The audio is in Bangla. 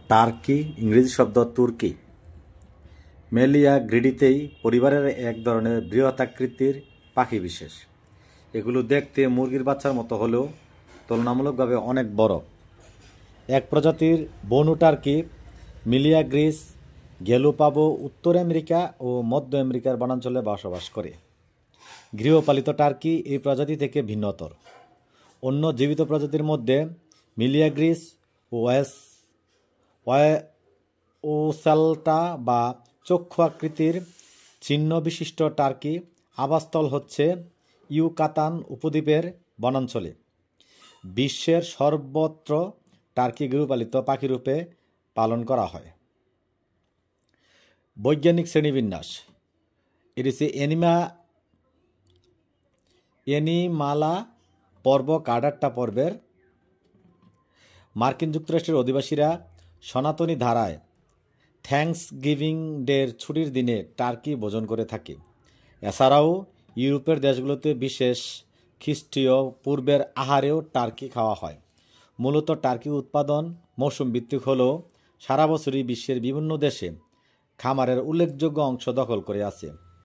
টার্কি ইংরেজি শব্দ তুর্কি। মেলিয়া গ্রিডিতেই পরিবারের এক ধরনের বৃহতাকৃতির পাখি বিশেষ। এগুলো দেখতে মুরগির বাচ্চার মতো হলেও তুলনামূলকভাবে অনেক বড়। এক প্রজাতির বনু টার্কি মিলিয়া গ্রিস গেলুপাগো উত্তর আমেরিকা ও মধ্য আমেরিকার বনাঞ্চলে বসবাস করে। গৃহপালিত টার্কি এই প্রজাতি থেকে ভিন্নতর। অন্য জীবিত প্রজাতির মধ্যে মিলিয়া গ্রিস ও ওসেলটা বা চক্ষু আকৃতির চিহ্ন বিশিষ্ট টার্কি আবাসস্থল হচ্ছে ইউকাতান উপদ্বীপের বনাঞ্চলে। বিশ্বের সর্বত্র টার্কি গৃহপালিত পাখিরূপে পালন করা হয়। বৈজ্ঞানিক শ্রেণীবিন্যাস। এটি হচ্ছে অ্যানিমালা পর্ব কার্ডাট্টা পর্বের। মার্কিন যুক্তরাষ্ট্রের অধিবাসীরা সনাতনী ধারায় থ্যাঙ্কসগিভিং ডের ছুটির দিনে টার্কি ভোজন করে থাকে। এছাড়াও ইউরোপের দেশগুলোতে বিশেষ খ্রিস্টীয় পূর্বের আহারেও টার্কি খাওয়া হয়। মূলত টার্কি উৎপাদন মৌসুম ভিত্তিক হলেও সারা বছরই বিশ্বের বিভিন্ন দেশে খামারের উল্লেখযোগ্য অংশ দখল করে আছে।